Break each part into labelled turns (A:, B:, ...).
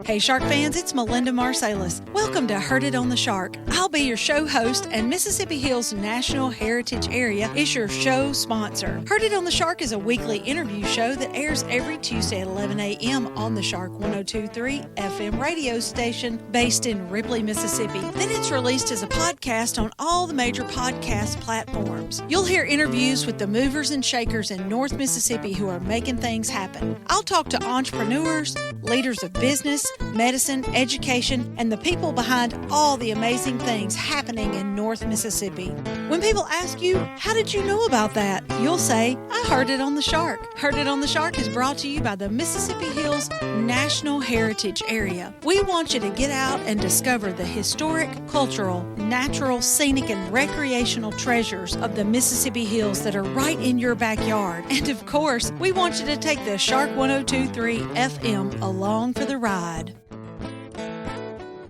A: Hey Shark fans, it's Melinda Marsalis. Welcome to Heard It on the Shark. I'll be your show host, and Mississippi Hills National Heritage Area is your show sponsor. Heard It on the Shark is a weekly interview show that airs every Tuesday at 11 a.m. on the Shark 102.3 FM radio station based in Ripley, Mississippi. Then it's released as a podcast on all the major podcast platforms. You'll hear interviews with the movers and shakers in North Mississippi who are making things happen. I'll talk to entrepreneurs, leaders of business, medicine, education, and the people behind all the amazing things happening in North Mississippi. When people ask you, how did you know about that? You'll say, I heard it on the Shark. Heard It on the Shark is brought to you by the Mississippi Hills National Heritage Area. We want you to get out and discover the historic, cultural, natural, scenic, and recreational treasures of the Mississippi Hills that are right in your backyard. And of course, we want you to take the Shark 102.3 FM along for the ride.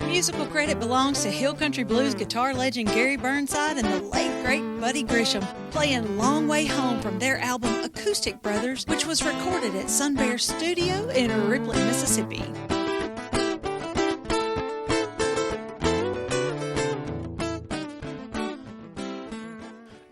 A: Musical credit belongs to Hill Country Blues guitar legend Gary Burnside and the late great Buddy Grisham, playing Long Way Home from their album Acoustic Brothers, which was recorded at Sun Bear Studio in Ripley, Mississippi.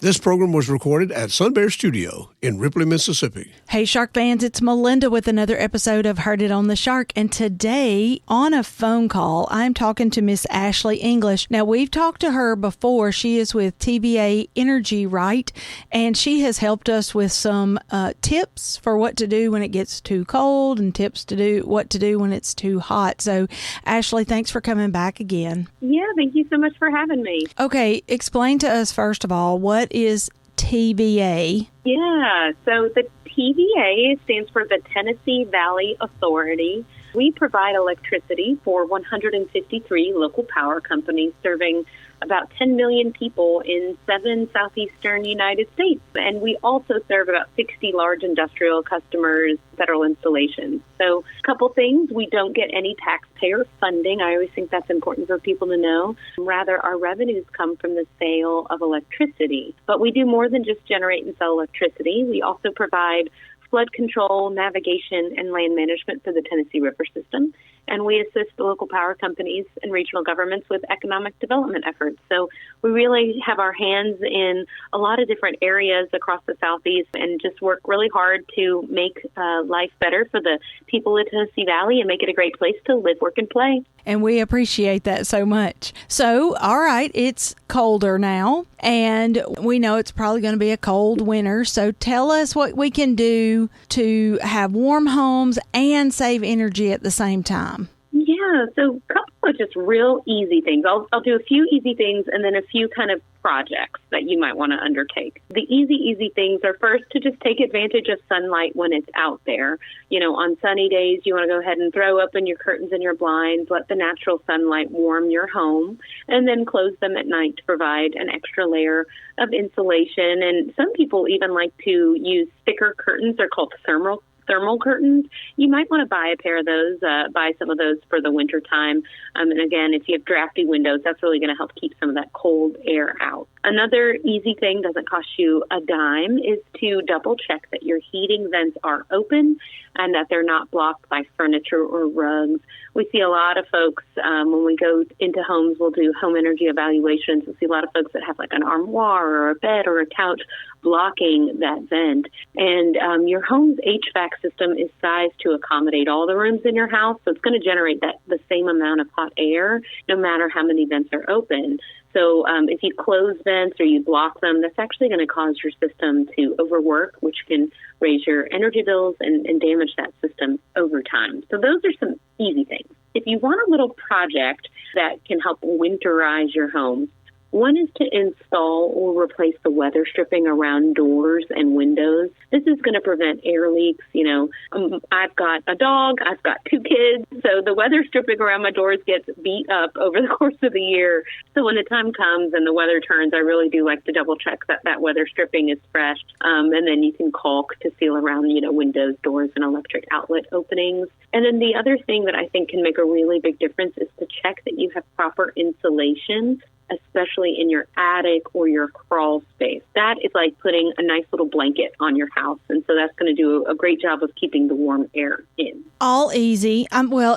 B: This program was recorded at Sun Bear Studio in Ripley, Mississippi.
A: Hey, Shark fans, it's Melinda with another episode of Heard It on the Shark. And today, on a phone call, I'm talking to Miss Ashley English. Now, we've talked to her before. She is with TVA Energy Right, and she has helped us with some tips for what to do when it gets too cold and tips to do what to do when it's too hot. So, Ashley, thanks for coming back again.
C: Yeah, thank you so much for having me.
A: Okay, explain to us, first of all, what is TVA?
C: Yeah, so the TVA stands for the Tennessee Valley Authority. We provide electricity for 153 local power companies serving about 10 million people in 7 southeastern United States. And we also serve about 60 large industrial customers, federal installations. So a couple things, we don't get any taxpayer funding. I always think that's important for people to know. Rather, our revenues come from the sale of electricity. But we do more than just generate and sell electricity. We also provide flood control, navigation, and land management for the Tennessee River system. And we assist the local power companies and regional governments with economic development efforts. So we really have our hands in a lot of different areas across the Southeast and just work really hard to make life better for the people of Tennessee Valley and make it a great place to live, work, and play.
A: And we appreciate that so much. So, all right, it's colder now, and we know it's probably going to be a cold winter. So tell us what we can do to have warm homes and save energy at the same time.
C: Yeah, so a couple of just real easy things. I'll do a few easy things and then a few kind of projects that you might want to undertake. The easy things are first to just take advantage of sunlight when it's out there. You know, on sunny days, you want to go ahead and throw open your curtains and your blinds, let the natural sunlight warm your home, and then close them at night to provide an extra layer of insulation. And some people even like to use thicker curtains. They're called thermal curtains. You might want to buy a pair of those, buy some of those for the winter time. And again, if you have drafty windows, that's really going to help keep some of that cold air out. Another easy thing, doesn't cost you a dime, is to double check that your heating vents are open and that they're not blocked by furniture or rugs. We see a lot of folks, when we go into homes, we'll do home energy evaluations. We'll see a lot of folks that have like an armoire or a bed or a couch blocking that vent. And your home's HVAC system is sized to accommodate all the rooms in your house, so it's going to generate the same amount of hot air no matter how many vents are open. So if you close vents or you block them, that's actually going to cause your system to overwork, which can raise your energy bills and damage that system over time. So those are some easy things. If you want a little project that can help winterize your home, one is to install or replace the weather stripping around doors and windows. This is going to prevent air leaks. You know, I've got a dog, I've got 2 kids, so the weather stripping around my doors gets beat up over the course of the year. So when the time comes and the weather turns, I really do like to double check that weather stripping is fresh. And then you can caulk to seal around, you know, windows, doors, and electric outlet openings. And then the other thing that I think can make a really big difference is to check that you have proper insulation especially in your attic or your crawl space. That is like putting a nice little blanket on your house. And so that's going to do a great job of keeping the warm air in.
A: All easy.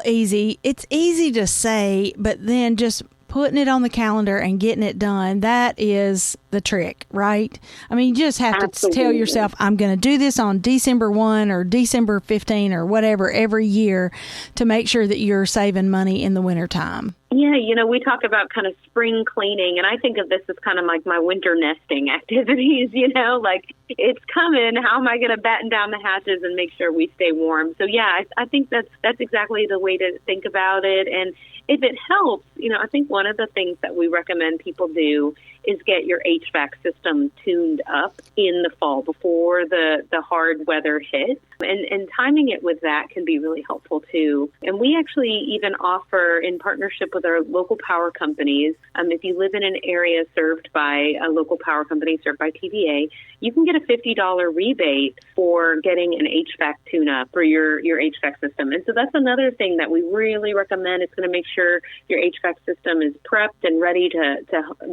A: Easy. It's easy to say, but then just putting it on the calendar and getting it done, that is the trick, right? I mean, you just have to tell yourself, I'm going to do this on December 1 or December 15 or whatever every year to make sure that you're saving money in the wintertime.
C: Yeah, we talk about kind of spring cleaning, and I think of this as kind of like my winter nesting activities, like it's coming. How am I going to batten down the hatches and make sure we stay warm? So, yeah, I think that's exactly the way to think about it. And if it helps, I think one of the things that we recommend people do is get your HVAC system tuned up in the fall before the hard weather hits. And timing it with that can be really helpful, too. And we actually even offer, in partnership with our local power companies, if you live in an area served by a local power company served by TVA, you can get a $50 rebate for getting an HVAC tune-up for your HVAC system. And so that's another thing that we really recommend. It's going to make sure your HVAC system is prepped and ready to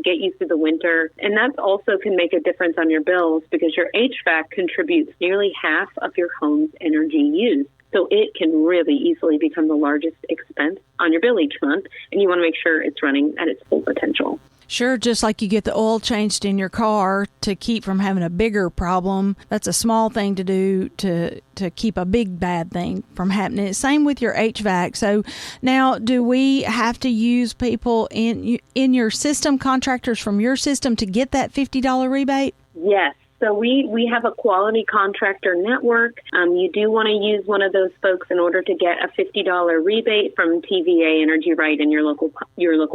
C: get you through the winter. And that also can make a difference on your bills because your HVAC contributes nearly half of your home's energy use. So it can really easily become the largest expense on your bill each month, and you want to make sure it's running at its full potential.
A: Sure, just like you get the oil changed in your car to keep from having a bigger problem. That's a small thing to do to keep a big bad thing from happening. Same with your HVAC. So now, do we have to use people in your system, contractors from your system, to get that $50 rebate?
C: Yes. So we have a quality contractor network. You do want to use one of those folks in order to get a $50 rebate from TVA Energy Right in your local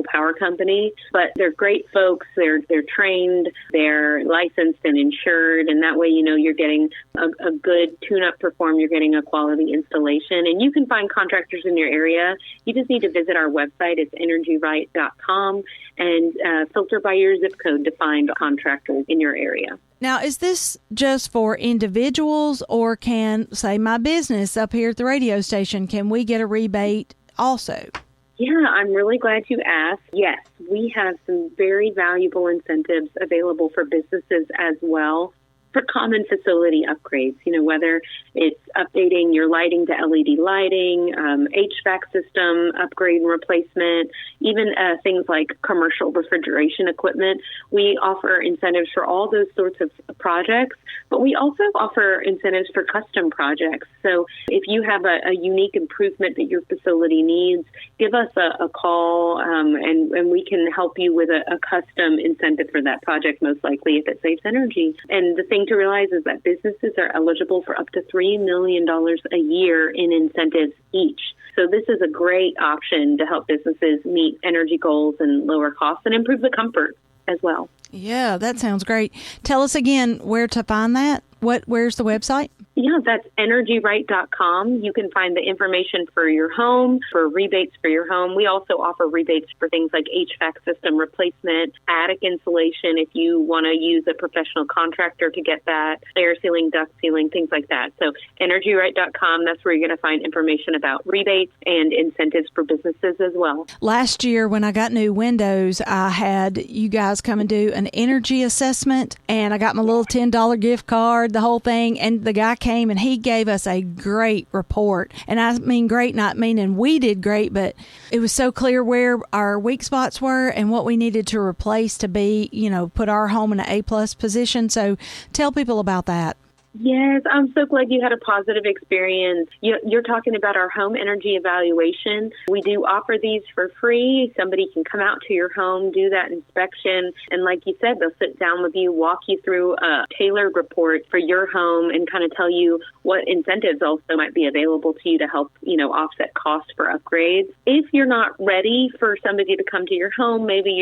C: power company. But they're great folks. They're trained. They're licensed and insured, and that way you're getting a good tune-up perform. You're getting a quality installation, and you can find contractors in your area. You just need to visit our website. It's energyright.com and filter by your zip code to find contractors in your area.
A: Now, is this just for individuals, or can, say, my business up here at the radio station, can we get a rebate also?
C: Yeah, I'm really glad you asked. Yes, we have some very valuable incentives available for businesses as well for common facility upgrades, whether it's updating your lighting to LED lighting, HVAC system upgrade and replacement, even things like commercial refrigeration equipment. We offer incentives for all those sorts of projects, but we also offer incentives for custom projects. So if you have a unique improvement that your facility needs, give us a call, and we can help you with a custom incentive for that project, most likely if it saves energy. And the thing to realize is that businesses are eligible for up to $3 million a year in incentives each. So this is a great option to help businesses meet energy goals and lower costs and improve the comfort as well.
A: Yeah, that sounds great. Tell us again where to find that. Where's the website?
C: Yeah, that's energyright.com. You can find the information for your home, for rebates for your home. We also offer rebates for things like HVAC system replacement, attic insulation if you want to use a professional contractor to get that, air sealing, duct sealing, things like that. So energyright.com, that's where you're going to find information about rebates and incentives for businesses as well.
A: Last year when I got new windows, I had you guys come and do an energy assessment, and I got my little $10 gift card, the whole thing, and the guy came and he gave us a great report. And I mean great, not meaning we did great, but it was so clear where our weak spots were and what we needed to replace to be, put our home in an A+ position. So tell people about that.
C: Yes, I'm so glad you had a positive experience. You're talking about our home energy evaluation. We do offer these for free. Somebody can come out to your home, do that inspection, and like you said, they'll sit down with you, walk you through a tailored report for your home and kind of tell you what incentives also might be available to you to help, offset costs for upgrades. If you're not ready for somebody to come to your home, maybe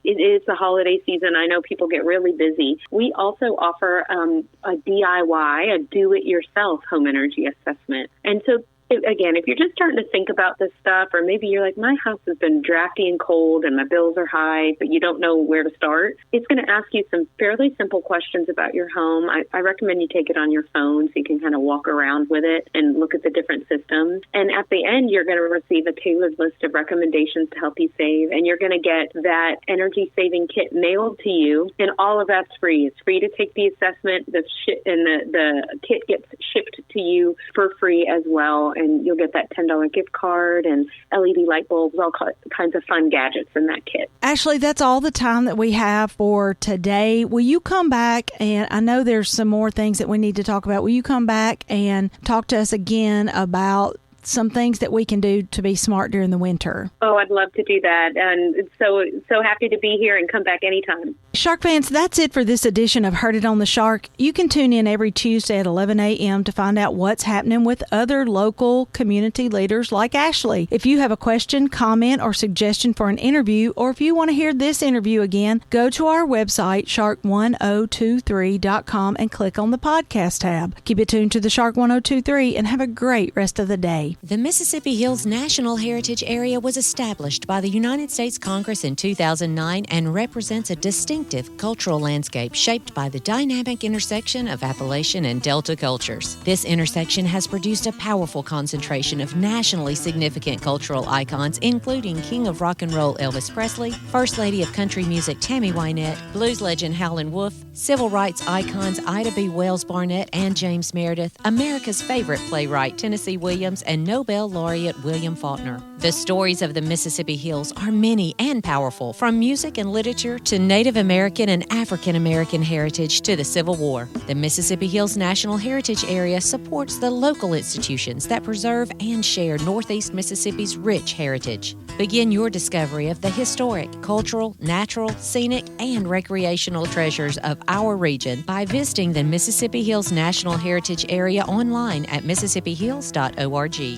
C: it is the holiday season. I know people get really busy. We also offer a DIY, a do-it-yourself home energy assessment. And so if you're just starting to think about this stuff, or maybe you're like, my house has been drafty and cold and my bills are high, but you don't know where to start, it's going to ask you some fairly simple questions about your home. I recommend you take it on your phone so you can kind of walk around with it and look at the different systems. And at the end, you're going to receive a tailored list of recommendations to help you save, and you're going to get that energy-saving kit mailed to you, and all of that's free. It's free to take the assessment, and the kit gets shipped to you for free as well, and you'll get that $10 gift card and LED light bulbs, all kinds of fun gadgets in that kit.
A: Ashley, that's all the time that we have for today. Will you come back, and I know there's some more things that we need to talk about. Will you come back and talk to us again about some things that we can do to be smart during the winter?
C: Oh, I'd love to do that. And so happy to be here and come back anytime.
A: Shark fans, that's it for this edition of Heard It on the Shark. You can tune in every Tuesday at 11 a.m. to find out what's happening with other local community leaders like Ashley. If you have a question, comment, or suggestion for an interview, or if you want to hear this interview again, go to our website, shark1023.com, and click on the podcast tab. Keep it tuned to the Shark 1023 and have a great rest of the day.
D: The Mississippi Hills National Heritage Area was established by the United States Congress in 2009 and represents a distinctive cultural landscape shaped by the dynamic intersection of Appalachian and Delta cultures. This intersection has produced a powerful concentration of nationally significant cultural icons, including King of Rock and Roll Elvis Presley, First Lady of Country Music Tammy Wynette, blues legend Howlin' Wolf, civil rights icons Ida B. Wells Barnett and James Meredith, America's favorite playwright Tennessee Williams, and Nobel laureate William Faulkner. The stories of the Mississippi Hills are many and powerful, from music and literature to Native American and African American heritage to the Civil War. The Mississippi Hills National Heritage Area supports the local institutions that preserve and share Northeast Mississippi's rich heritage. Begin your discovery of the historic, cultural, natural, scenic, and recreational treasures of our region by visiting the Mississippi Hills National Heritage Area online at mississippiHills.org.